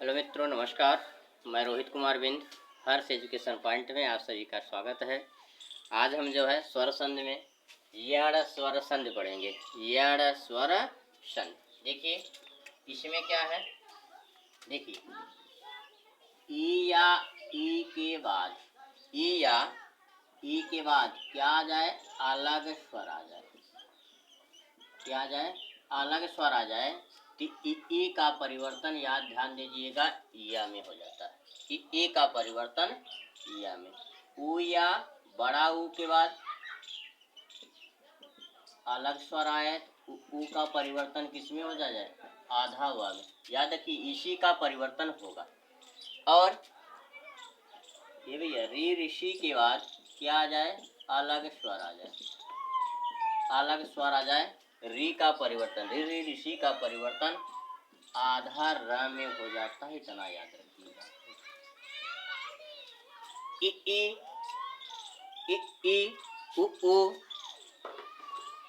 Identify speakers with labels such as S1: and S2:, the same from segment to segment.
S1: Hello मित्रों, नमस्कार। मैं रोहित कुमार बिंद, हर्ष एजुकेशन पॉइंट में आप सभी का स्वागत है। आज हम जो है स्वर संध में यण स्वर संध पढ़ेंगे। यण स्वर संध, देखिए इसमें क्या है। देखिए ई या ई के बाद, ई या ई के बाद क्या आ जाए, अलग स्वर आ जाए। क्या आ जाए, अलग स्वर आ जाए तो ई का परिवर्तन याद ध्यान दीजिएगा या में हो जाता है। ई का परिवर्तन या में। ऊ या बड़ा ऊ के बाद अलग स्वर आए तो ऊ का परिवर्तन किस में हो जाए, आधा हुआ में। याद रखिए इसी का परिवर्तन होगा। और ये भैया री ऋषि के बाद क्या आ जाए, अलग स्वर आ जाए। अलग स्वर आ जाए, री का परिवर्तन, री ऋषि का परिवर्तन आधा र में हो जाता है। इतना याद रखिएगा। ई उ ऊ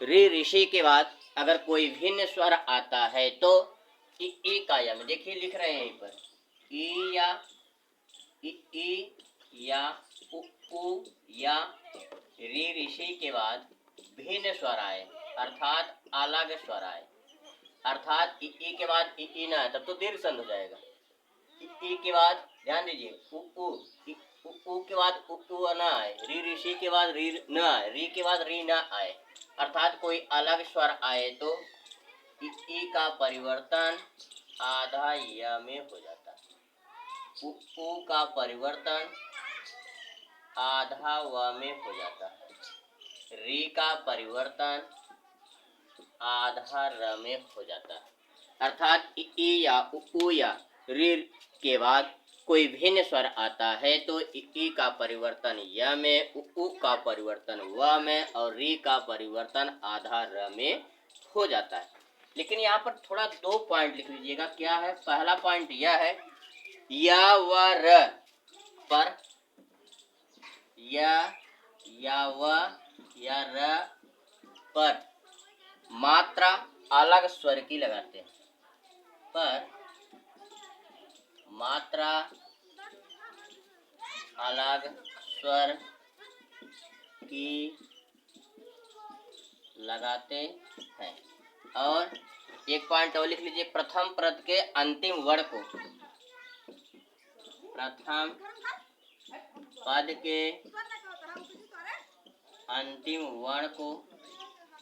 S1: री ऋषि के बाद अगर कोई भिन्न स्वर आता है तो ई का या में, देखिए लिख रहे हैं यहीं पर ई या उ या री ऋषि के बाद भिन्न स्वर आए अर्थात अलग स्वर आए, अर्थात ई के बाद ई ना है तब तो दीर्घ संध हो जाएगा। ई के बाद ध्यान दीजिए उ के बाद उ ना आए, री ऋषि के बाद री न आए, री के बाद री ना आए, अर्थात कोई अलग स्वर आए तो ई का परिवर्तन आधा या में हो जाता है। उ का परिवर्तन आधा व में हो जाता है। री का परिवर्तन आधा र में हो जाता है। अर्थात ई या उ या री के बाद कोई भिन्न स्वर आता है तो ई का परिवर्तन य में, उ का परिवर्तन व में और री का परिवर्तन आधा र में हो जाता है। लेकिन यहाँ पर थोड़ा 2 पॉइंट लिख लीजिएगा। क्या है, पहला पॉइंट यह है या व र पर या व या र पर मात्रा अलग स्वर की लगाते हैं, पर मात्रा अलग स्वर की लगाते हैं। और एक पॉइंट और लिख लीजिए, प्रथम पद के अंतिम वर्ण को, प्रथम पद के अंतिम वर्ण को,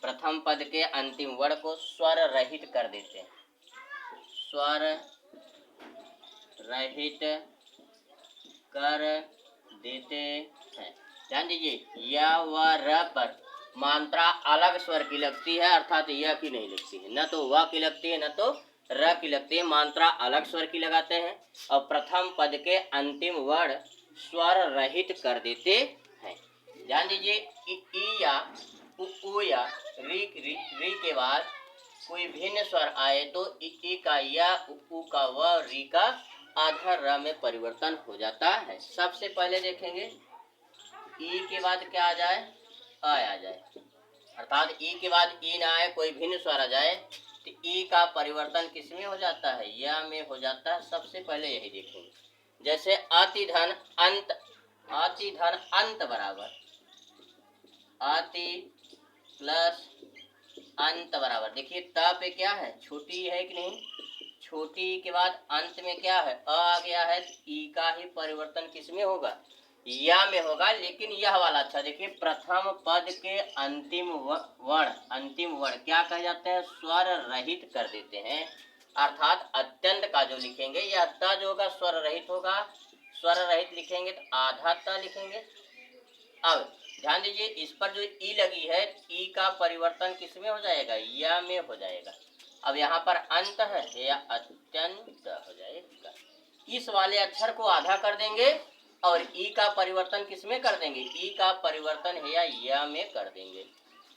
S1: प्रथम पद के अंतिम वर्ण को स्वर रहित कर देते हैं। स्वर रहित कर देते हैं। ध्यान दीजिए या व र पर मात्रा अलग स्वर की लगती है, अर्थात यह की नहीं लगती है, न तो व की लगती है न तो र की लगती है, मात्रा अलग स्वर की लगाते हैं। और प्रथम पद के अंतिम वर्ण स्वर रहित कर देते हैं। ध्यान दीजिए ई या उ या री के बाद कोई भिन्न स्वर आए तो ई का या उ का व री का आधा र में परिवर्तन हो जाता है। सबसे पहले देखेंगे ई के बाद क्या आ जाए, आ जाए, अर्थात ई के बाद ई ना आए, कोई भिन्न स्वर आ जाए तो ई का परिवर्तन किस में हो जाता है, या में हो जाता है। सबसे पहले यही देखेंगे। जैसे अति धन अंत, अति धन अंत बराबर अति प्लस अंत बराबर, देखिए त पे क्या है, छोटी है कि नहीं, छोटी के बाद अंत में क्या है, आ गया है, ई का ही परिवर्तन किस में होगा, या में होगा। लेकिन यह वाला अच्छा देखिए, प्रथम पद के अंतिम वर्ण क्या कहे जाते हैं, स्वर रहित कर देते हैं। अर्थात अत्यंत का जो लिखेंगे यह त जो होगा स्वर रहित होगा, स्वर रहित लिखेंगे तो आधा त लिखेंगे। अब ध्यान दीजिए इस पर जो ई लगी है, ई का परिवर्तन किस में हो जाएगा, या में हो जाएगा। अब यहाँ पर अंत है या अत्यंत हो जाएगा। इस वाले अक्षर को आधा कर देंगे और ई का परिवर्तन किस में कर देंगे, ई का परिवर्तन है या में कर देंगे।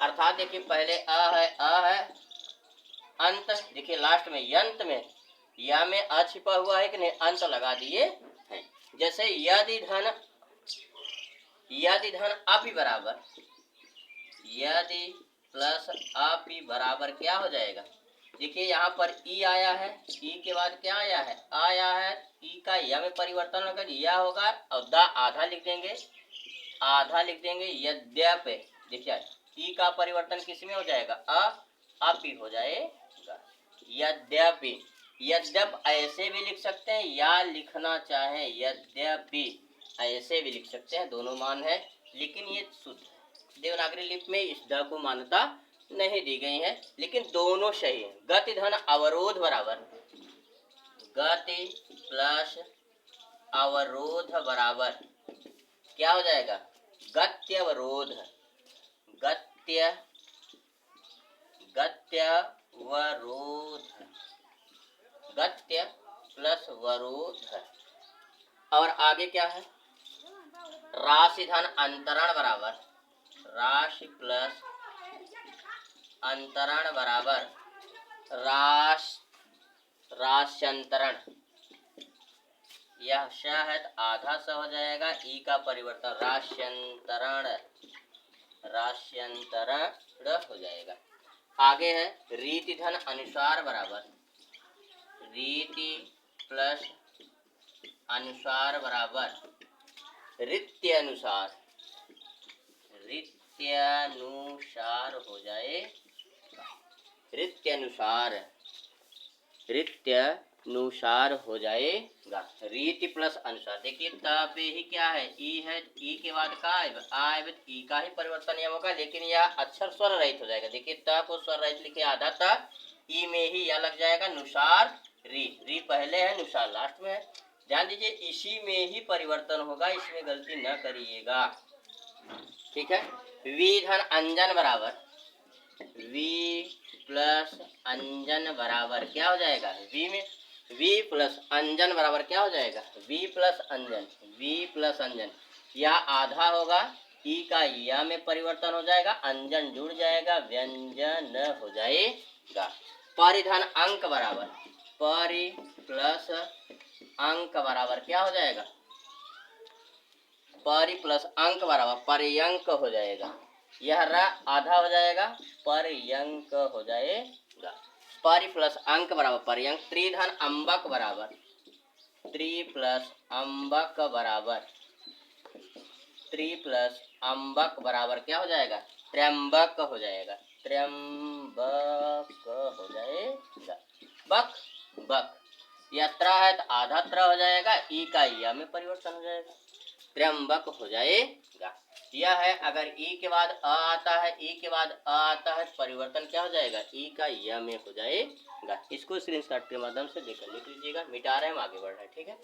S1: अर्थात देखिए पहले अ है अंत, देखिए लास्ट में यंत में या में अ छिपा हुआ है कि नहीं, अंत लगा दिए हैं। जैसे यदि धन अपि बराबर, यदि प्लस अपि बराबर क्या हो जाएगा, देखिए यहाँ पर ई आया है, ई के बाद क्या आया है, ई का या में परिवर्तन होगा, या होगा और द आधा लिख देंगे, आधा लिख देंगे। यद्यपि देखिए ई का परिवर्तन किस में हो जाएगा, अपि हो जाएगा। यद्यपि, यद्यप ऐसे भी लिख सकते हैं या लिखना चाहे यद्यपि ऐसे भी लिख सकते हैं, दोनों मान है, लेकिन ये शुद्ध देवनागरी लिपि में इस द को मान्यता नहीं दी गई है, लेकिन दोनों सही है। गति धन अवरोध बराबर, गति प्लस अवरोध बराबर क्या हो जाएगा, गत्यवरोध। गत्यवरोध, गत्य प्लस वरोध। और आगे क्या है, राशि धन अंतरण बराबर, राशि प्लस अंतरण बराबर राश्यंतरण। यह श है तो आधा स हो जाएगा, ई का परिवर्तन राश्यंतरण, राश्यंतरण हो जाएगा। आगे है रीति धन अनुसार बराबर, रीति प्लस अनुसार बराबर रित्यानुसार, रित्यानुसार हो जाए, रित्यानुसार, रित्यानुसार हो जाएगा। रीति प्लस अनुसार, देखिए त पे ही क्या है, ई है, ई के बाद का आए, ई का ही परिवर्तन यह होगा, लेकिन यह अक्षर स्वर रहित हो जाएगा। देखिए त को स्वर रहित लिखे आधा त, ई में ही यह लग जाएगा नुसार, री पहले है, नुसार लास्ट में है। ध्यान दीजिए इसी में ही परिवर्तन होगा, इसमें गलती न करिएगा, ठीक है। वी धन अंजन बराबर, वी प्लस अंजन बराबर क्या हो जाएगा, वी में वी प्लस अंजन बराबर क्या हो जाएगा, वी प्लस अंजन, वी प्लस अंजन। या आधा होगा, ई का या में परिवर्तन हो जाएगा, अंजन जुड़ जाएगा, व्यंजन हो जाएगा। परिधन अंक बराबर, परि प्लस अंक बराबर क्या हो जाएगा, परि प्लस अंक बराबर पर्यंक हो जाएगा। यह र आधा हो जाएगा, पर्यंक हो जाएगा। परि प्लस अंक बराबर पर्यंक। त्रिधन अम्बक बराबर, त्रि प्लस अम्बक बराबर, त्रि प्लस अम्बक बराबर क्या हो जाएगा, त्र्यंबक हो जाएगा, त्र्यंबक हो जाएगा। बक बक, यात्रा है तो आधा त्र हो जाएगा, ई का या में परिवर्तन हो जाएगा, त्र्यंबक हो जाएगा। यह है अगर ई के बाद अ आता है, ई के बाद अ आता है, परिवर्तन क्या हो जाएगा, ई का या में हो जाएगा। इसको स्क्रीनशॉट के माध्यम से देकर लिख लीजिएगा, मिटा रहे हैं, हम आगे बढ़ रहे हैं, ठीक है।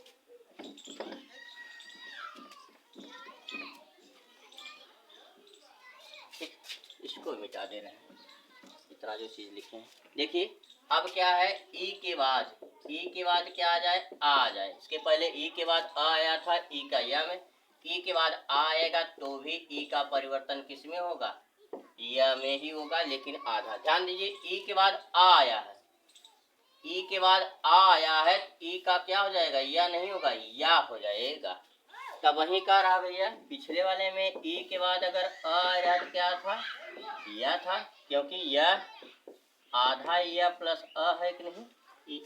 S1: इसको मिटा दे रहे हैं, इतना जो चीज लिखे हैं। देखिए अब क्या है, ई के बाद क्या आ जाए, आ जाए। इसके पहले ई के बाद आ आया था, ई का या में, ई के बाद आ आएगा तो भी ई का परिवर्तन किस में होगा, या में ही होगा, लेकिन आधा। ध्यान दीजिए ई के बाद आ आया है, ई के बाद आ आया है, ई का क्या हो जाएगा, या नहीं होगा, या हो जाएगा। तब वही कह रहा भैया, पिछले वाले में ई के बाद अगर आ आया तो क्या था, या था, क्योंकि यह आधा या प्लस अ है कि नहीं।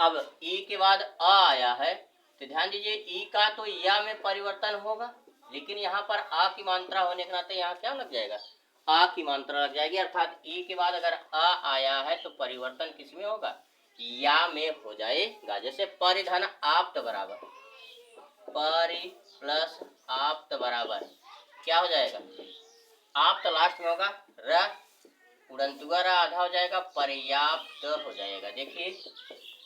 S1: अब ई के बाद अ आया है तो ध्यान दीजिए ई का तो या में परिवर्तन होगा, लेकिन यहाँ पर आ की मात्रा होने के नाते यहाँ क्या लग जाएगा, आ की मात्रा लग जाएगी। अर्थात ई के बाद अगर अ आया है तो परिवर्तन किस में होगा, या में हो जाएगा। जैसे परिधन आप्त बराबर, परि प्लस आप्त बराबर क्या हो जाएगा, आप्त लास्ट में होगा, र उड़नतुआ रा आधा हो जाएगा, पर्याप्त हो जाएगा। देखिए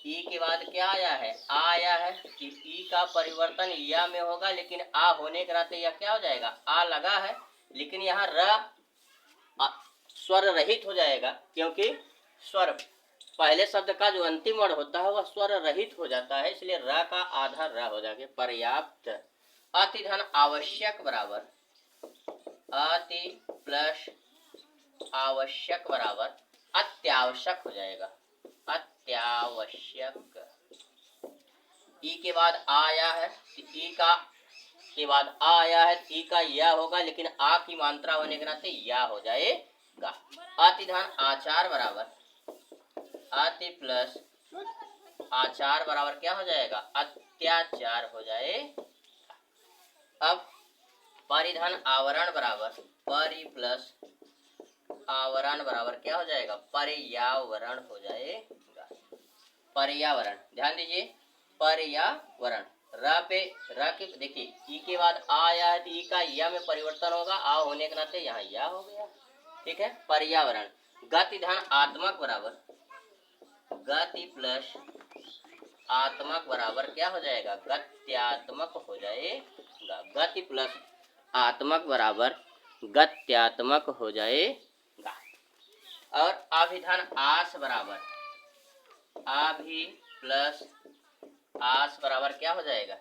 S1: ई के बाद क्या आया है, आ आया है कि ई का परिवर्तन या में होगा, लेकिन आ होने के नाते यह क्या हो जाएगा, आ लगा है, लेकिन यहाँ र स्वर रहित हो जाएगा, क्योंकि स्वर पहले शब्द का जो अंतिम वर्ण होता है वह स्वर रहित हो जाता है, इसलिए र का आधा र हो जाएगा, पर्याप्त। अति धन आवश्यक बराबर, अति प्लस आवश्यक बराबर अत्यावश्यक हो जाएगा, अत्यावश्यक। ई के बाद आया है, ई का के बाद आ आया है, ई का या होगा, लेकिन आ की मात्रा होने के नाते या हो जाएगा। अति धन आचार बराबर, अति प्लस आचार बराबर क्या हो जाएगा? अत्याचार हो जाए। अब परिधन आवरण बराबर परि प्लस आवरण बराबर क्या हो जाएगा? पर्यावरण हो जाएगा। पर्यावरण, ध्यान दीजिए, पर्यावरण। र पे र के देखिए ई के बाद आ आया है तो ई का या में परिवर्तन होगा, आ होने के नाते यहाँ या हो गया। ठीक है, पर्यावरण। गति धन आत्मक बराबर गति प्लस आत्मक बराबर क्या हो जाएगा? गत्यात्मक हो जाएगा। गति प्लस आत्मक बराबर गत्यात्मक हो जाएगा। और अभिधन आस बराबर अभि प्लस आस बराबर क्या हो जाएगा?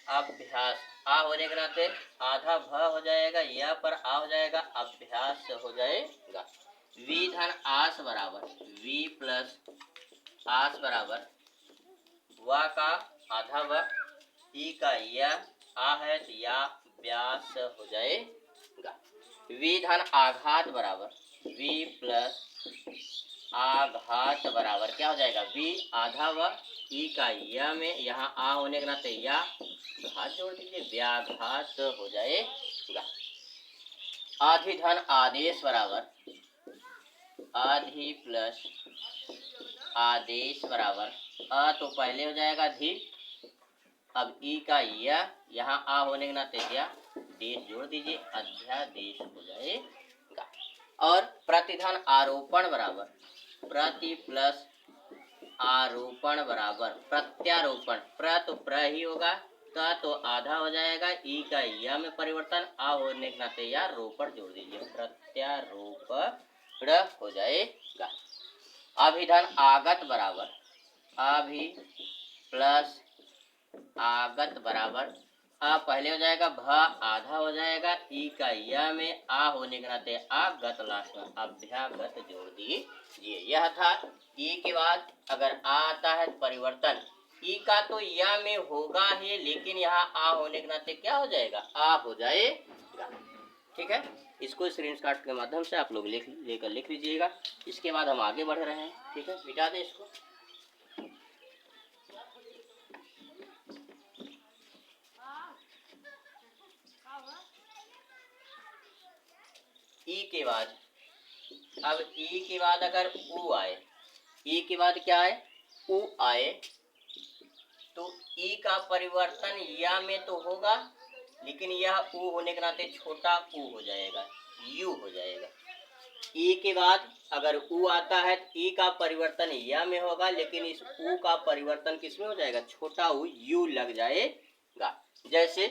S1: अभ्यास। आ होने के नाते आधा भ हो जाएगा, या पर आ हो जाएगा, अभ्यास हो जाएगा। विधन आस बराबर वी प्लस आस बराबर व का आधा व ई का या आ है तो या व्यास हो जाएगा। विधन आघात बराबर वी प्लस आघात बराबर क्या हो जाएगा? वी आधा व ई का या में यहाँ आ होने के नाते या घात जोड़ दीजिए, व्याघात हो जाएगा। अधिधन आदेश बराबर अधि प्लस आदेश बराबर अ तो पहले हो जाएगा धी, अब ई का या यहाँ आ होने के नाते या देश जोड़ दीजिए, अध्यादेश हो जाएगा। और प्रतिधन आरोपण बराबर प्रति प्लस आरोपण बराबर प्रत्यारोपण। प्र तो प्र ही होगा, का तो आधा हो जाएगा, ई का या में परिवर्तन, आ होने के नाते या रोपण जोड़ दीजिए, प्रत्यारोपण हो जाएगा। अभिधन आगत बराबर अभि प्लस आगत बराबर आ पहले हो जाएगा, भ आधा हो जाएगा, ई का या में आ होने के नाते आगत लास्ट में अभ्यागत जोड़ दीजिए। यह था ई के बाद अगर आ आता है तो परिवर्तन, ई का तो या में होगा ही, लेकिन यहाँ आ होने के नाते क्या हो जाएगा? आ हो जाएगा। ठीक है, इसको स्क्रीनशॉट के माध्यम से आप लोग लिख लीजिएगा। इसके बाद हम आगे बढ़ रहे हैं। ठीक है, मिटा दें इसको। ई के बाद अब ई के बाद अगर उ आए, ई के बाद क्या आए? उ आए तो ई का परिवर्तन या में तो होगा, लेकिन यह उ होने के नाते छोटा उ हो जाएगा, यू हो जाएगा। ई के बाद अगर उ आता है तो ई का परिवर्तन या में होगा, लेकिन इस उ का परिवर्तन किस में हो जाएगा? छोटा उ यू लग जाएगा। जैसे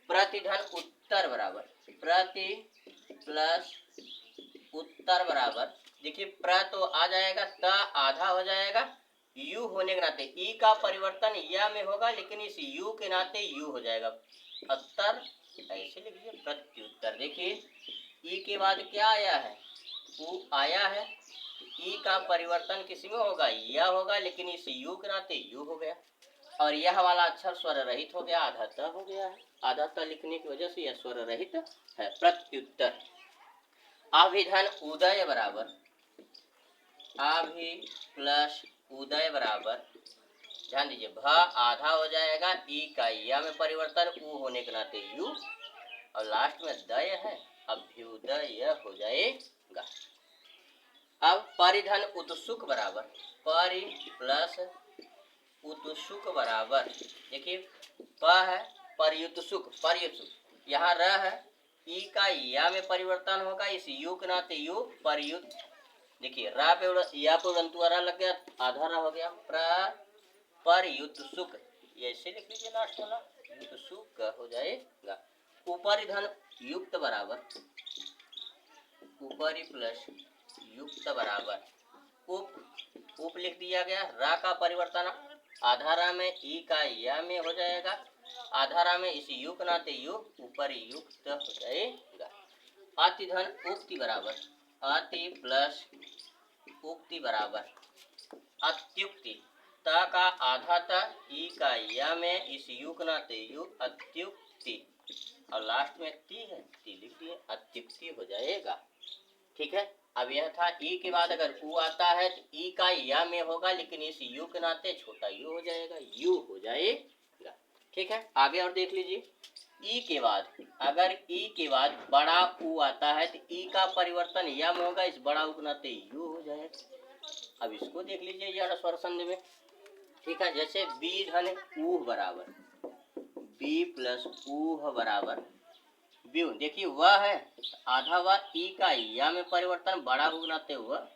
S1: प्रतिधन उत्तर बराबर प्रति प्लस उत्तर बराबर, देखिए प्र तो आ जाएगा, त आधा हो जाएगा, यू होने के नाते ई का परिवर्तन या में होगा, लेकिन इस यू के नाते यू हो जाएगा, उत्तर ऐसे लिखिए प्रत्युत्तर। देखिए ई के बाद क्या आया है? उ आया है, ई का परिवर्तन किस में होगा? या होगा, लेकिन इस यू के नाते यू हो गया, और यह वाला अक्षर स्वर रहित हो गया, आधा त हो गया है। आधा त लिखने की वजह से यह स्वर रहित है, प्रत्युत्तर। अभिधन उदय बराबर अभि प्लस उदय बराबर, ध्यान दीजिए, भ आधा हो जाएगा, ई का या में परिवर्तन, उ होने के नाते यू, और लास्ट में दय है, अभ्युदय हो जाएगा। अब परिधन उत्सुक बराबर परि प्लस उत्सुक बराबर, देखिए प है पर्युत्सुक, पर्युत्सुक, यहाँ र है, ई का या में परिवर्तन होगा, इस यू के नाते यू परयुत, देखिए रा पे या पे उड़ंतुआरा लग गया, आधा रा हो गया, परयुत्सुक, ये ऐसे लिख लीजिए लास्ट वाला, युत्सुक हो जाएगा। ऊपरी धन युक्त बराबर ऊपरी प्लस युक्त बराबर उप लिख दिया गया, रा का परिवर्तन आधा रा में, ई का या में हो जाएगा, आधा रा में इस यू के नाते यू ऊपर युक्त हो जाएगा। अति धन उक्ति बराबर अति प्लस उक्ति बराबर अत्युक्ति, त का आधा त, ई का या में इस यू के नाते यू, अत्युक्ति, और लास्ट में ती है, ती लिख दिए, अत्युक्ति हो जाएगा। ठीक है, अब यह था ई के बाद अगर ऊ आता है तो ई का या में होगा, लेकिन इस यू के नाते छोटा यू हो जाएगा, यू हो जाएगा। ठीक है, आगे और देख लीजिए। ई के बाद अगर ई के बाद बड़ा ऊ आता है तो ई का परिवर्तन या में होगा, इस बड़ा ऊ के नाते यू हो जाएगा। अब इसको देख लीजिए जरा स्वर संधि में। ठीक है, जैसे बी धन ऊ बराबर बी प्लस ऊ बराबर व्यू, देखिए वह है आधा वह ई का या में परिवर्तन बड़ा हो बनाते हुआ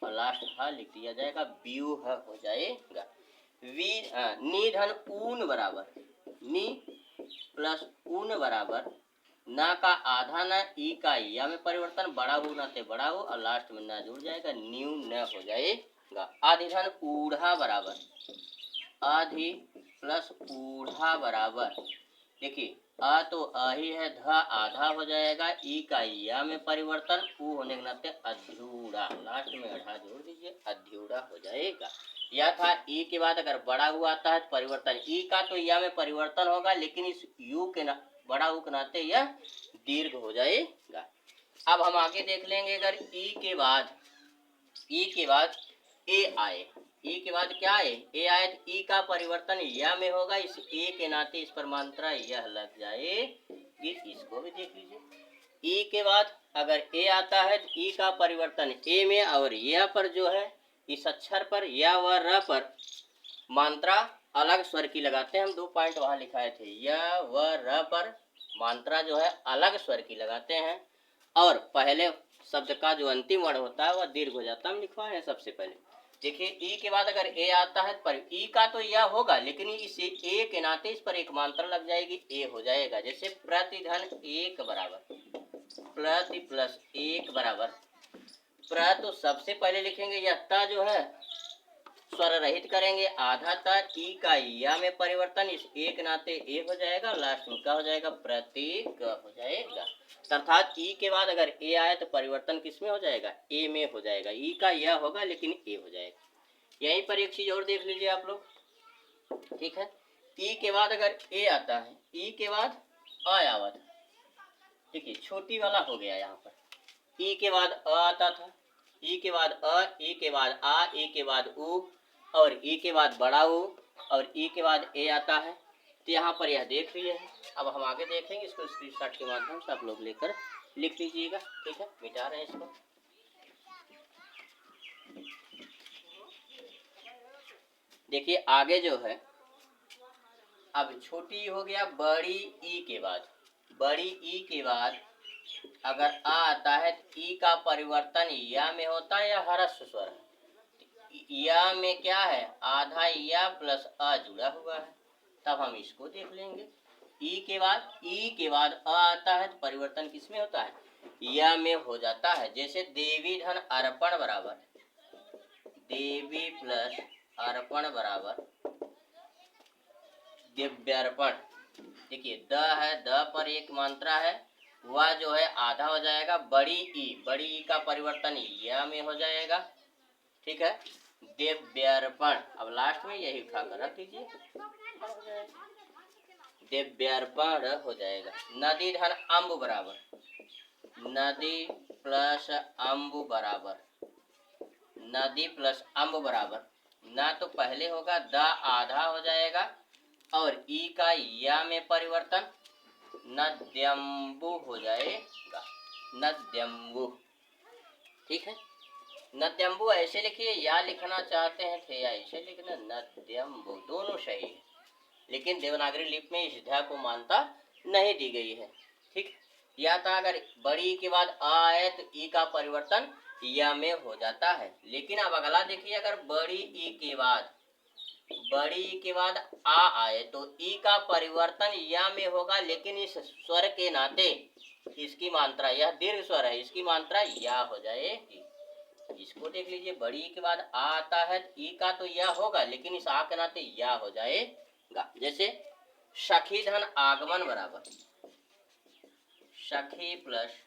S1: और लास्ट ह लिख दिया जाएगा, व्यू हो जाएगा। वी नी धन ऊन बराबर नी प्लस ऊन बराबर ना का आधा ना ई का या में परिवर्तन बड़ा हो बनाते बड़ा हो और लास्ट में ना जुड़ जाएगा, न्यू न हो जाएगा। आधि धन ऊढ़ा बराबर आधि प्लस ऊढ़ा बराबर, देखिए आ तो आ ही है, ध आधा हो जाएगा, ई का या में परिवर्तन ऊ होने के नाते अध्यूड़ा, लास्ट में अढ़ा जोड़ दीजिए, अध्यूड़ा हो जाएगा। यह था ई के बाद अगर बड़ा हुआ आता है तो परिवर्तन ई का तो या में परिवर्तन होगा, लेकिन इस यू के बड़ा ऊ के नाते यह दीर्घ हो जाएगा। अब हम आगे देख लेंगे, अगर ई के बाद ए आए, ई के बाद क्या है ए आए तो ई का परिवर्तन या में होगा, इस ए के नाते इस पर मात्रा यह लग जाएगी। इसको भी देख लीजिए। ई के बाद अगर ए आता है तो ई का परिवर्तन ए में और यह पर जो है इस अक्षर पर या व र पर मात्रा अलग स्वर की लगाते हैं। हम 2 पॉइंट वहां लिखाए थे, या व र पर मात्रा जो है अलग स्वर की लगाते हैं और पहले शब्द का जो अंतिम वर्ण होता है वह दीर्घ हो जाता है। हम लिखवाए हैं सबसे पहले। देखिए ई के बाद अगर ए आता है पर ई का तो यह होगा, लेकिन इस ए के नाते इस पर एक मात्रा लग जाएगी, ए हो जाएगा। जैसे प्रति धन एक बराबर प्रति प्लस एक बराबर प्र, तो सबसे पहले लिखेंगे यह ता जो है स्वर रहित करेंगे, आधा ता ई का या में परिवर्तन इस ए के नाते ए हो जाएगा, लास्ट में क्या हो जाएगा, प्रतीक हो जाएगा। अर्थात ई के बाद अगर ए आए तो परिवर्तन किस में हो जाएगा, ए में हो जाएगा। ई का यह होगा लेकिन ए हो जाएगा। यहीं पर एक चीज और देख लीजिए आप लोग। ठीक है, ई के बाद अगर ए आता है, ई के बाद अ आवत, देखिए छोटी वाला हो गया यहाँ पर। ई के बाद अ आता था, ई के बाद अ, ई के बाद आ, ई के बाद उ और ई के बाद बड़ा उ और ई के बाद ए आता है। तो यहाँ पर यह देख रही है। अब हम आगे देखेंगे, इसको स्क्रीनशॉट के माध्यम से आप लोग लेकर लिख लीजिएगा। ठीक है, मिटा रहे हैं इसको। देखिए आगे जो है, अब छोटी हो गया, बड़ी ई के बाद बड़ी ई के बाद अगर आ आता है तो ई का परिवर्तन या में होता है या ह्रस्व स्वर है। या में क्या है, आधा या प्लस अ जुड़ा हुआ है, तब हम इसको देख लेंगे। ई के बाद अ आता है तो परिवर्तन किस में होता है, या में हो जाता है। जैसे देवी धन अर्पण बराबर देवी प्लस अर्पण बराबर दिव्यार्पण। देखिए द है, द पर एक मात्रा है, वह जो है आधा हो जाएगा, बड़ी ई का परिवर्तन या में हो जाएगा। ठीक है, दिव्यार्पण। अब लास्ट में यही उठाकर रख दीजिए, दिव्यार्पण हो जाएगा। नदी धन अम्ब बराबर नदी प्लस अम्ब बराबर नदी प्लस अम्ब बराबर, ना तो पहले होगा द आधा हो जाएगा और ई का या में परिवर्तन नद्यम्बु हो जाएगा, नद्यम्बु। ठीक है, नद्यम्बु ऐसे लिखिए, या लिखना चाहते हैं थे या ऐसे लिखना, नद्यम्बु दोनों सही है, लेकिन देवनागरी लिपि में इस ध्या को मान्यता नहीं दी गई है। ठीक, या था अगर बड़ी के बाद आ आए तो ई का परिवर्तन या में हो जाता है। लेकिन अब अगला देखिए, अगर बड़ी ई के बाद आ आए तो ई का परिवर्तन या में होगा, लेकिन इस स्वर के नाते इसकी मात्रा, यह दीर्घ स्वर है, इसकी मात्रा या हो जाएगी। इसको देख लीजिए, बड़ी के बाद आ आता है तो ई का तो या होगा, लेकिन इस आ के नाते या हो जाएगा। जैसे सखी धन आगमन बराबर सखी प्लस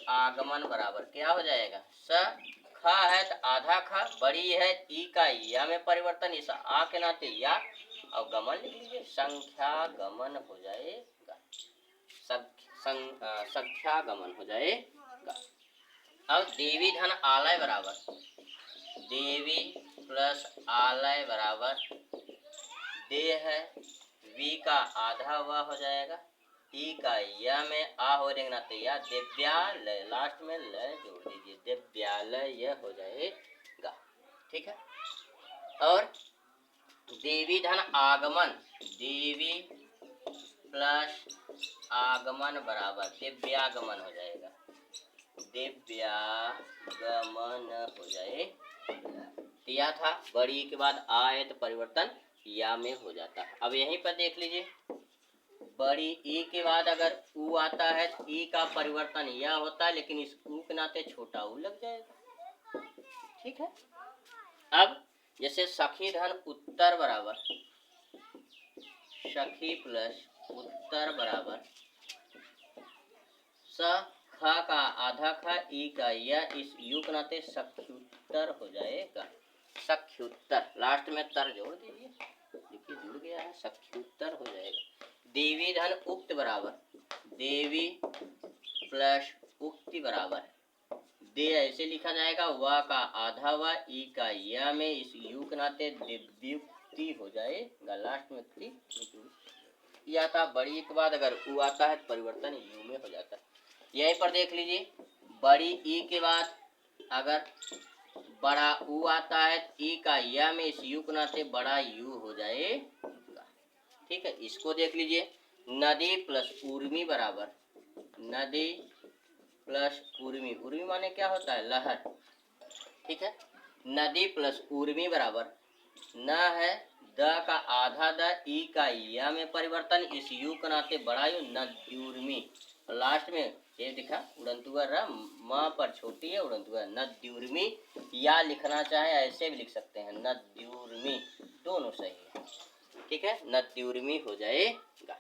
S1: आगमन बराबर क्या हो जाएगा, स खा है तो आधा खा, बड़ी है ई का या में परिवर्तन इस आ के नाते या, और गमन लिख लीजिए, संख्या गमन हो जाएगा, संख्या गमन हो जाएगा। अब देवी धन आलय बराबर देवी प्लस आलय बराबर दे है, वी का आधा हुआ हो जाएगा, ई का या में आ हो जाएगा तो या, दिव्यालय लास्ट में ल जोड़ दीजिए, दिव्यालय यह हो जाएगा। ठीक है। और देवी धन आगमन, देवी प्लस आगमन बराबर दिव्यागमन हो जाएगा, दिव्यागमन हो जाए। दिया था बड़ी के बाद आए तो परिवर्तन या में हो जाता है। अब यहीं पर देख लीजिए, बड़ी ई के बाद अगर ऊ आता है तो ई का परिवर्तन या होता है, लेकिन इस ऊ के नाते छोटा ऊ लग जाएगा। ठीक है। अब जैसे सखी धन उत्तर बराबर सखी प्लस उत्तर बराबर स ख का आधा ख ई का या, इस यू के नाते सख्युत्तर हो जाएगा, सख्युत्तर लास्ट में तर जोड़ दीजिए, देखिए जुड़ गया है, सख्युत्तर हो जाएगा। देवी धन उक्त बराबर देवी प्लस उक्ति बराबर दे ऐसे लिखा जाएगा, व का आधा व ई का या में इस यू के नाते दिव्युक्ति हो जाएगा, लास्ट में ई आता, बड़ी के बाद अगर ऊ आता है तो परिवर्तन यू में हो जाता है। यहीं पर देख लीजिए, बड़ी ई के बाद अगर बड़ा ऊ आता है तो ई का या में इस यू के नाते बड़ा यू हो जाएगा। ठीक है। इसको देख लीजिए, नदी प्लस उर्मी बराबर नदी प्लस उर्मी, उर्मी माने क्या होता है, लहर। ठीक है। नदी प्लस उर्मी बराबर न है, द का आधा द ई का या में परिवर्तन, इस यू के नाते बड़ा यू, नद्युर्मी लास्ट में ये दिखा, उड़ंतुआ र म पर छोटी है, उड़ंतुआ नद्युर्मी, या लिखना चाहे ऐसे भी लिख सकते हैं, नद्युर्मी, दोनों सही है। ठीक है। नद्युर्मी हो जाएगा।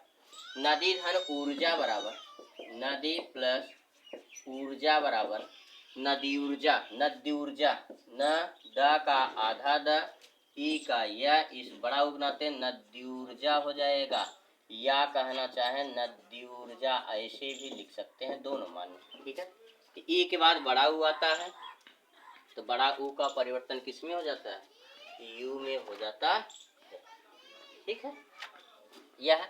S1: नदी धन ऊर्जा बराबर नदी प्लस ऊर्जा बराबर नदी ऊर्जा, नदी ऊर्जा, न द का आधा द ई का या, इस बड़ा उगनाते नदी ऊर्जा हो जाएगा, या कहना चाहे नदी ऊर्जा ऐसे भी लिख सकते हैं, दोनों मान्य। ठीक है। तो ई के बाद बड़ा ऊ आता है तो बड़ा ऊ का परिवर्तन किस में हो जाता है, यू में हो जाता है। ठीक है। यह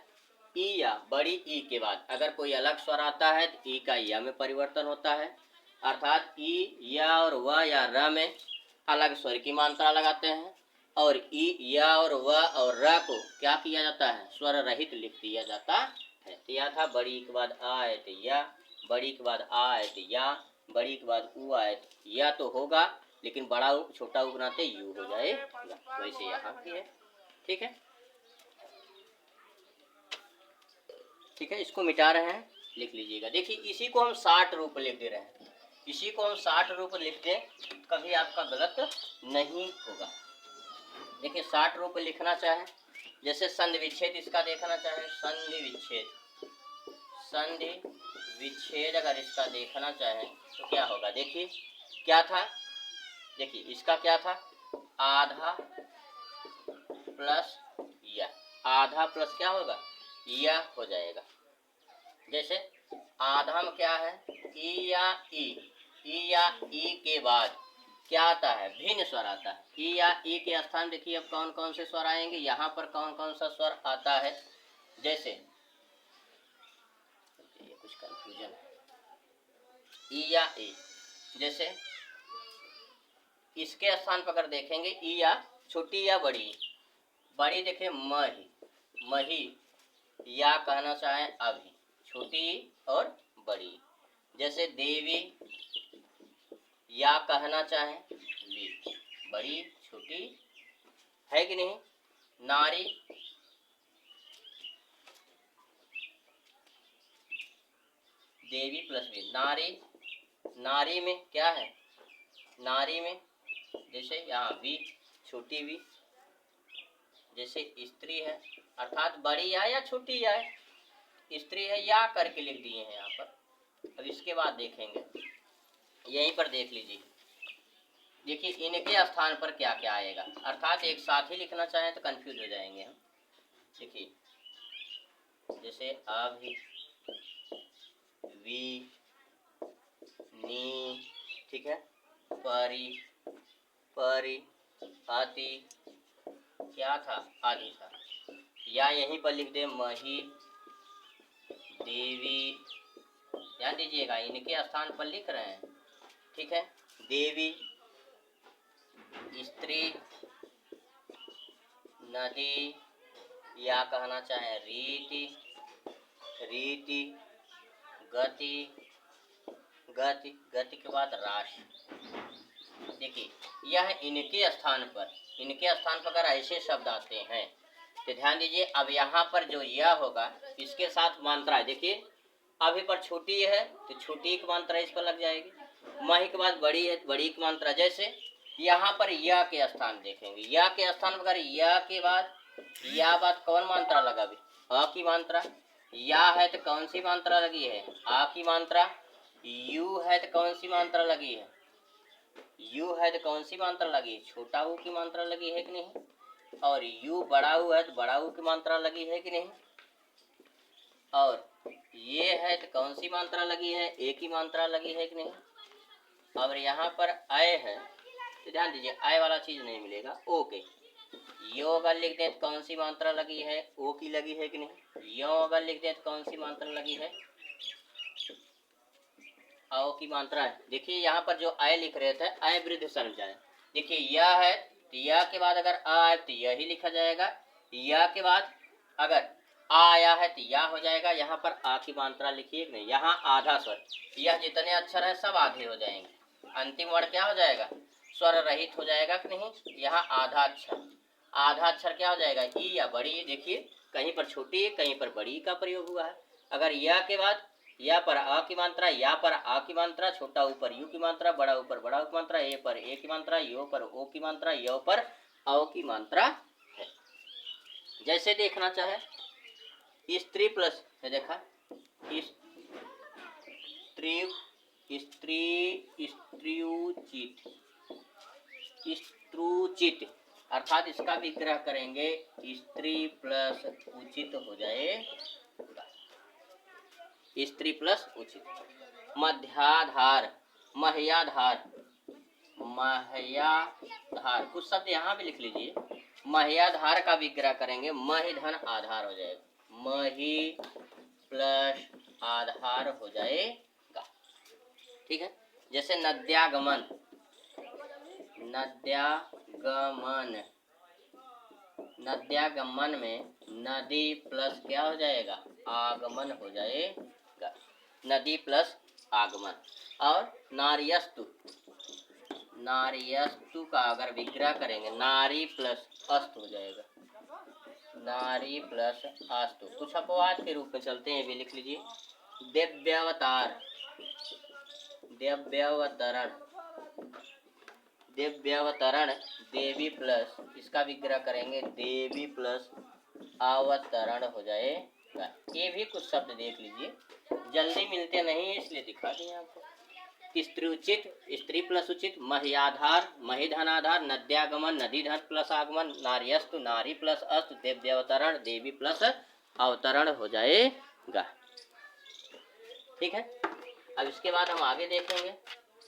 S1: ई या बड़ी ई के बाद अगर कोई अलग स्वर आता है तो ई का या में परिवर्तन होता है, अर्थात ई या और व या र में अलग स्वर की मात्रा लगाते हैं, और ई या और व और र को क्या किया जाता है, स्वर रहित लिख दिया जाता है। तो यह था बड़ी के बाद आ आए तो या, बड़ी के बाद आ आए तो या, बड़ी के बाद ऊ आए तो या तो होगा, लेकिन बड़ा ऊ छोटा ऊ बनाते यू हो जाएगा, वैसे यहाँ की है। ठीक है। ठीक है। इसको मिटा रहे हैं, लिख लीजिएगा। देखिए इसी को हम 60 रूप लिख दे रहे हैं, इसी को हम 60 रूप लिख दें, कभी आपका गलत नहीं होगा। देखिए 60 रूप लिखना चाहे, जैसे संधि विच्छेद इसका देखना चाहे, संधि विच्छेद, संधि विच्छेद अगर इसका देखना चाहे तो क्या होगा, देखिए क्या था, देखिए इसका क्या था, आधा प्लस या, आधा प्लस क्या होगा, या हो जाएगा। जैसे आधा में क्या है, ई या ई के बाद क्या आता है, भिन्न स्वर आता है। ई या ई के स्थान देखिए अब कौन कौन से स्वर आएंगे, यहाँ पर कौन कौन सा स्वर आता है, जैसे ये कुछ कंफ्यूजन है, ई या ई, जैसे इसके स्थान पर अगर देखेंगे ई या छोटी या बड़ी, बड़ी देखे मही, मही, या कहना चाहे अभी, छोटी और बड़ी, जैसे देवी या कहना चाहे वी, बड़ी छोटी है कि नहीं, नारी, देवी प्लस वी, नारी, नारी में क्या है, नारी में जैसे यहाँ वी, छोटी वी, जैसे स्त्री है, अर्थात बड़ी आए या छोटी आए, स्त्री है या करके लिख दिए हैं यहाँ पर। अब इसके बाद देखेंगे, यहीं पर देख लीजिए, देखिए इनके स्थान पर क्या क्या आएगा, अर्थात एक साथ ही लिखना चाहें तो कंफ्यूज हो जाएंगे हम। देखिए जैसे अभी, वी, नी, ठीक है, परी, परी, अति, क्या था, आदि था। या यहीं पर लिख दे मही, देवी, ध्यान दीजिएगा इनके स्थान पर लिख रहे हैं, ठीक है। देवी, स्त्री, नदी, या कहना चाहे रीति, रीति, गति, गति, गति के बाद राशि। देखिए यह इनके स्थान पर अगर ऐसे शब्द आते हैं तो ध्यान दीजिए, अब यहाँ पर जो यह होगा इसके साथ मात्रा है। देखिए अभी पर छोटी है तो छोटी की मात्रा इस पर लग जाएगी, मही के बाद बड़ी है तो बड़ी की मात्रा। जैसे यहाँ पर या के स्थान देखेंगे, या के स्थान पर या के बाद या बाद कौन मात्रा लगा, अभी अ की मात्रा। या है तो कौन सी मात्रा लगी है, आ की मात्रा। यू है तो कौन सी मात्रा लगी है, यू है तो कौन सी मात्रा लगी, छोटा ऊ की मात्रा लगी है कि नहीं। और यू बड़ा ऊ है तो बड़ा ऊ की मात्रा लगी है कि नहीं। और ये है तो कौन सी मात्रा लगी है, ए की मात्रा लगी है कि नहीं। और यहाँ पर आय है तो ध्यान दीजिए आय वाला चीज नहीं मिलेगा, ओ के। यो अगर लिख दें तो कौन सी मात्रा लगी है, ओ की लगी है कि नहीं। यो अगर लिख दें तो कौन सी मात्रा लगी है, आओ की मात्रा है। देखिए यहाँ पर जो आय लिख रहे थे, आय वृद्ध संचाय। देखिए यह है तो यह के बाद अगर आ आए तो यही लिखा जाएगा, या के बाद अगर आ आया है तो या हो जाएगा। यहाँ पर आ की मात्रा लिखिए नहीं, यहाँ आधा स्वर, यह जितने अक्षर है सब आधे हो जाएंगे, अंतिम वर्ण क्या हो जाएगा, स्वर रहित हो जाएगा कि नहीं। यहाँ आधा अक्षर क्या हो जाएगा, ई या बड़ी। देखिए कहीं पर छोटी कहीं पर बड़ी का प्रयोग हुआ है। अगर या के बाद या पर आ की मात्रा, या पर आ की मात्रा, छोटा ऊपर यू की मात्रा, बड़ा ऊपर बड़ा की मात्रा, ए पर ए की मात्रा, यो पर ओ की मात्रा, यो पर औ की मात्रा है। जैसे देखना चाहे स्त्री प्लस है, देखा स्त्री, स्त्री, स्त्रुचित, स्त्रुचित अर्थात इसका विग्रह करेंगे स्त्री प्लस उचित हो जाएगा, स्त्री प्लस उचित। मध्याधार, मह्याधार, मह्याधार, कुछ शब्द यहाँ भी लिख लीजिए। मह्याधार का विग्रह करेंगे महि धन आधार हो जाएगा, मही प्लस आधार हो जाएगा, ठीक है। जैसे नद्यागमन, नद्यागमन, नद्यागमन में नदी प्लस क्या हो जाएगा, आगमन हो जाएगा, नदी प्लस आगमन। और नार्यस्तु, नार्यस्तु का अगर विग्रह करेंगे नारी प्लस अस्त हो जाएगा, नारी प्लस अस्तु। कुछ अपवाद के रूप में चलते हैं, भी लिख लीजिए। दिव्यावतार, दिव्यावतरण, दिव्यावतरण देवी प्लस इसका विग्रह करेंगे देवी प्लस अवतरण हो जाएगा। ये भी कुछ शब्द देख लीजिए, जल्दी मिलते नहीं इसलिए दिखा दिए आपको। स्त्री उचित, स्त्री प्लस उचित, मह्याधार, महिधनाधार, नद्यागमन, नदी धन प्लस आगमन, नार्यस्तु, नारी प्लस अस्तु, देव्यावतरण, देवी प्लस अवतरण हो जाएगा, ठीक है। अब इसके बाद हम आगे देखेंगे।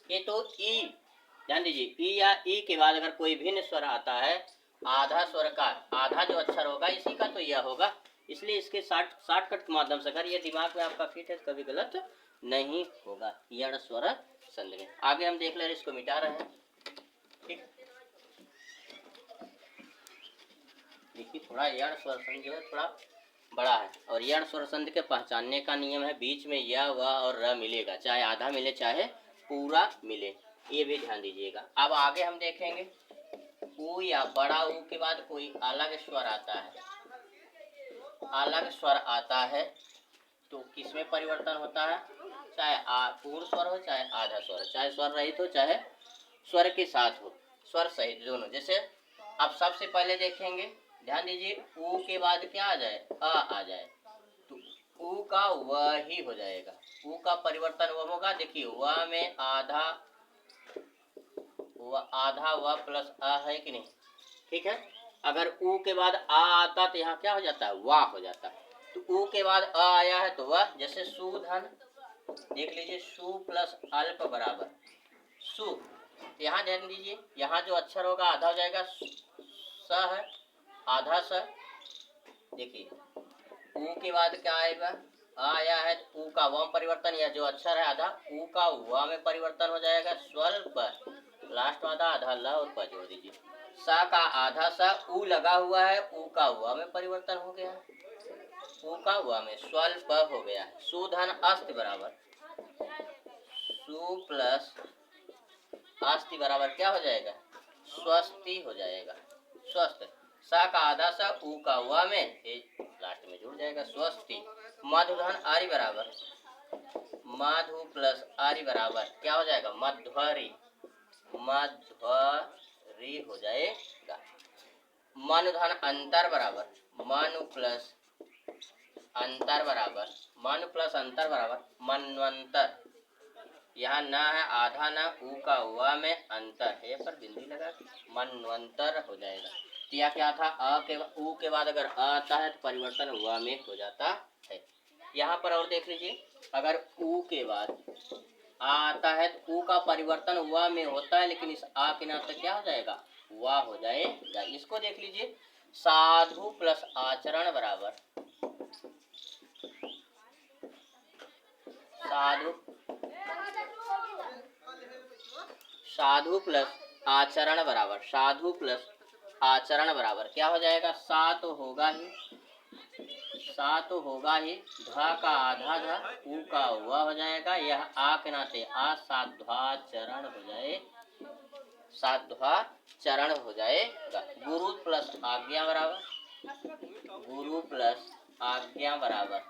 S1: ये तो ई, ध्यान दीजिए ई या ई के बाद अगर कोई भिन्न स्वर आता है, आधा स्वर का आधा जो अक्षर होगा इसी का तो यह होगा, इसलिए इसके शॉर्टकट के माध्यम से अगर ये दिमाग में आपका फिट है कभी गलत नहीं होगा। यण स्वर संधि में आगे हम देख ले रहे, इसको मिटा रहे हैं, ठीक। देखिए थोड़ा यण स्वर संधि जो है थोड़ा बड़ा है, और यण स्वर संधि के पहचानने का नियम है बीच में य व और र मिलेगा, चाहे आधा मिले चाहे पूरा मिले, ये भी ध्यान दीजिएगा। अब आगे हम देखेंगे ऊ या बड़ा ऊ के बाद कोई अलग स्वर आता है, अलग स्वर आता है तो किसमें परिवर्तन होता है, चाहे पूर्ण स्वर हो चाहे आधा स्वर, चाहे स्वर रहित हो चाहे स्वर के साथ हो, स्वर सहित दोनों। जैसे अब सबसे पहले देखेंगे, ध्यान दीजिए ऊ के बाद क्या आ जाए, आ जाए तो ऊ का व ही हो जाएगा, ऊ का परिवर्तन व होगा। देखिए व में आधा व प्लस आ है कि नहीं, ठीक है। अगर ऊ के बाद आ आता तो यहाँ क्या हो जाता है, वाह हो जाता है। तो ऊ के बाद आ आया है तो वह, जैसे सुधन देख लीजिए, सु प्लस अल्प बराबर सु। यहाँ ध्यान दीजिए, यहाँ जो अक्षर होगा आधा हो जाएगा, स है, आधा स। देखिए ऊ के बाद क्या आएगा, आया है ऊ का व परिवर्तन, यह जो अक्षर है आधा ऊ का व में परिवर्तन हो जाएगा, स्वल्प लास्ट वाला आधा ल और प जोड़ दीजिए। सा का आधा सा ऊ लगा हुआ है, ऊ का व में परिवर्तन हो गया, ऊ का व में स्वल्प हो गया। सुधन अस्त बराबर सु प्लस अस्ति बराबर क्या हो जाएगा, स्वस्ति हो जाएगा, स्वस्थ। सा का आधा सा ऊ का व में लास्ट में जुड़ जाएगा, स्वस्ति। मधुधन आरी बराबर माधु प्लस आरी बराबर क्या हो जाएगा, मध्वरी, मध्वरी हो जाएगा। मनुधन अंतर बराबर मनु प्लस अंतर बराबर मनु प्लस अंतर बराबर मनवंतर। यहाँ न है आधा न, ऊ का व में अंतर है पर बिंदु लगा, मनवंतर हो जाएगा। तो यह क्या था, अ के ऊ के बाद अगर अ आता है तो परिवर्तन व में हो जाता है। यहाँ पर और देख लीजिए, अगर ऊ के बाद आ आता है तो ऊ का परिवर्तन व में होता है, लेकिन इस आ के नाते क्या हो जाएगा, वा हो जाएगा। इसको देख लीजिए, साधु प्लस आचरण बराबर साधु प्लस आचरण बराबर साधु प्लस आचरण बराबर क्या हो जाएगा, सा तो होगा ही, सा तो होगा ही, धा का आधा धा, ऊ का व हो जाएगा, यह आ के नाते आ साध्वाचरण हो जाए, साध्वाचरण हो जाएगा। गुरु प्लस आज्ञा बराबर गुरु प्लस आज्ञा बराबर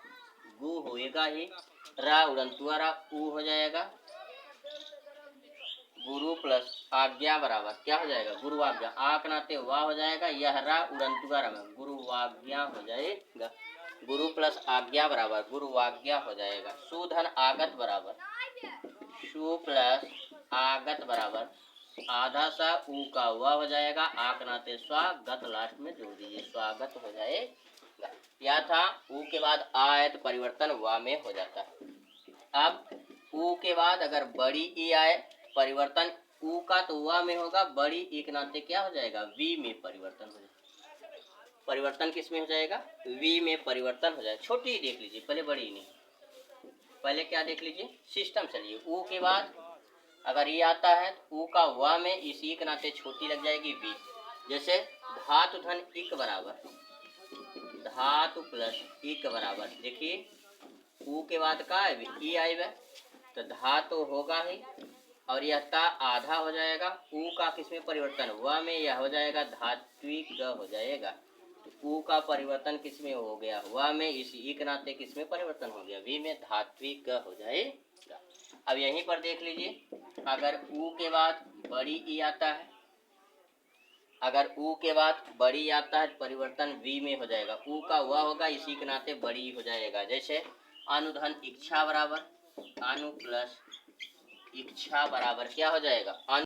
S1: गु होएगा ही, रा उड़ंतुआरा ऊ हो जाएगा, गुरु प्लस आज्ञा बराबर क्या हो जाएगा, गुरु आज्ञा, आ के नाते वाह हो जाएगा, यह रा उड़ंतुआरा में गुरु आज्ञा हो जाएगा, गुरु प्लस आज्ञा बराबर गुरु आज्ञा हो जाएगा। सुधन आगत बराबर सु प्लस आगत बराबर आधा सा ऊ का व हो जाएगा, आ के नाते स्वागत लास्ट में जोड़ दीजिए, स्वागत हो जाएगा। यह था ऊ के बाद आ है तो परिवर्तन व में हो जाता है। अब ऊ के बाद अगर बड़ी ई आए, परिवर्तन ऊ का तो व में होगा, बड़ी ई के नाते क्या हो जाएगा, वी में परिवर्तन हो जाएगा। परिवर्तन किस में हो जाएगा, वी में परिवर्तन हो जाएगा। छोटी देख लीजिए, पहले बड़ी नहीं, पहले क्या देख लीजिए सिस्टम। चलिए ऊ के बाद अगर ये आता है तो ऊ का व में इस ई के नाते छोटी लग जाएगी वी। जैसे धातु धन इक बराबर धातु प्लस इक बराबर, देखिए ऊ के बाद का है ई आई है तो धातु होगा ही, और यह ता आधा हो जाएगा, ऊ का किसमें परिवर्तन व में, यह हो जाएगा धात्विक हो जाएगा। तो ऊ का परिवर्तन किसमें हो गया, व में, इस ई के नाते किसमें परिवर्तन हो गया, वी में, धात्विक हो जाएगा। अब यहीं पर देख लीजिए, अगर ऊ के बाद बड़ी ई आता है, अगर ऊ के बाद बड़ी आता है परिवर्तन वी में हो जाएगा, ऊ का व होगा, इसी के नाते बड़ी हो जाएगा। जैसे अनुधन इच्छा बराबर अनु प्लस इच्छा बराबर क्या हो जाएगा,